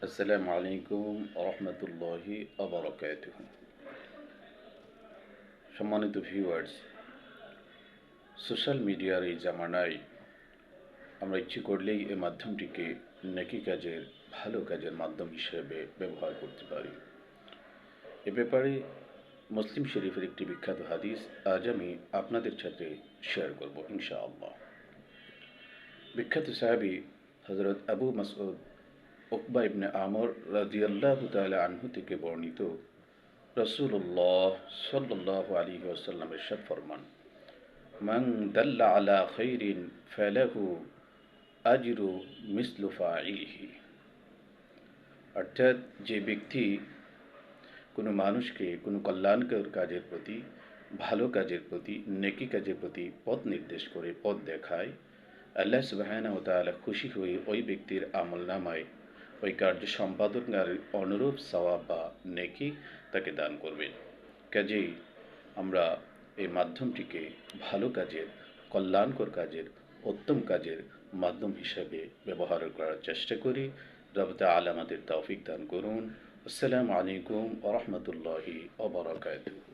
আসসালামু আলাইকুম রহমতুল্লাহি অবরকাতুহ। সম্মানিত ভিউয়ার্স, সোশ্যাল মিডিয়ার এই জামানায় আমরা ইচ্ছে করলেই এই মাধ্যমটিকে নেকি কাজের, ভালো কাজের মাধ্যম হিসেবে ব্যবহার করতে পারি। এ ব্যাপারে মুসলিম শরীফের একটি বিখ্যাত হাদিস আজ আমি আপনাদের সাথে শেয়ার করব ইনশাআল্লাহ। বিখ্যাত সাহাবী হযরত আবু মাসউদ উকবা ইবনে আমর রাদিয়াল্লাহু তাআলা আনহু থেকে বর্ণিত, রাসূলুল্লাহ সাল্লাল্লাহু আলাইহি ওয়াসাল্লাম ইরশাদ ফরমান, মান দাল্লা আলা খাইরিন ফালাহু আজরু মিসলু ফাইলিহি। অর্থাৎ যে ব্যক্তি কোনো মানুষকে কোনো কল্যাণকর কাজের প্রতি, ভালো কাজের প্রতি, নেকি কাজের প্রতি পথ নির্দেশ করে, পথ দেখায়, আল্লাহ সুবহানাহু ওয়া তাআলা খুশি হয়ে ওই ব্যক্তির আমলনামায় ওই কার্য সম্পাদনকারীর অনুরূপ সওয়াব বা নেকি তাকে দান করবেন। কাজেই আমরা এই মাধ্যমটিকে ভালো কাজের, কল্যাণকর কাজের, উত্তম কাজের মাধ্যম হিসাবে ব্যবহার করার চেষ্টা করি। রব তাআলা আমাদের তৌফিক দান করুন। আসসালামু আলাইকুম ওয়া রাহমাতুল্লাহি ওয়া বারাকাতুহু।